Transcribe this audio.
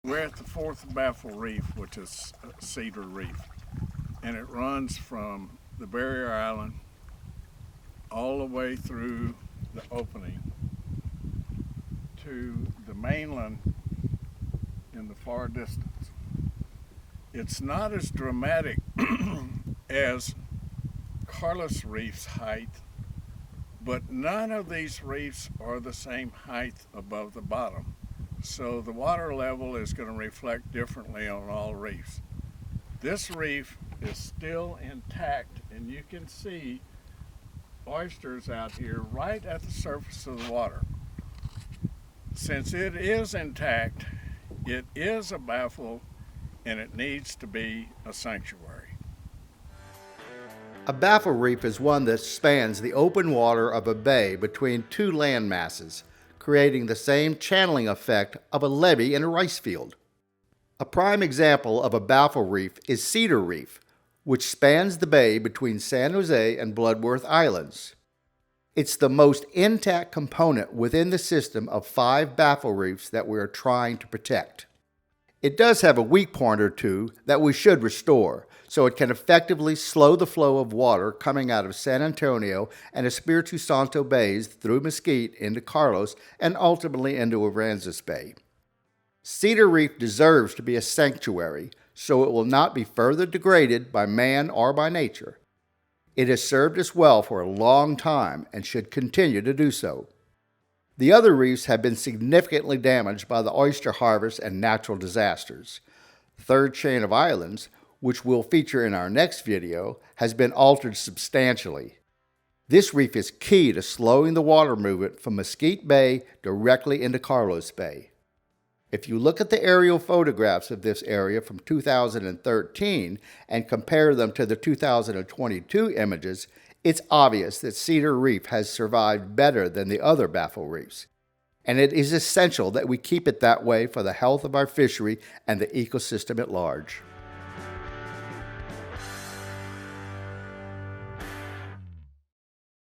We're at the fourth baffle reef, which is Cedar Reef, and it runs from the barrier island all the way through the opening to the mainland in the far distance. It's not as dramatic as Carlos Reef's height, but none of these reefs are the same height above the bottom. So the water level is going to reflect differently on all reefs. This reef is still intact, and you can see oysters out here right at the surface of the water. Since it is intact, it is a baffle, and it needs to be a sanctuary. A baffle reef is one that spans the open water of a bay between two land masses, creating the same channeling effect of a levee in a rice field. A prime example of a baffle reef is Cedar Reef, which spans the bay between San Jose and Bloodworth Islands. It's the most intact component within the system of 5 baffle reefs that we are trying to protect. It does have a weak point or two that we should restore, so it can effectively slow the flow of water coming out of San Antonio and Espiritu Santo bays through Mesquite into Carlos and ultimately into Aransas Bay. Cedar Reef deserves to be a sanctuary, so it will not be further degraded by man or by nature. It has served us well for a long time and should continue to do so. The other reefs have been significantly damaged by the oyster harvest and natural disasters. The third chain of islands, which we'll feature in our next video, has been altered substantially. This reef is key to slowing the water movement from Mesquite Bay directly into Carlos Bay. If you look at the aerial photographs of this area from 2013 and compare them to the 2022 images, it's obvious that Cedar Reef has survived better than the other baffle reefs, and it is essential that we keep it that way for the health of our fishery and the ecosystem at large.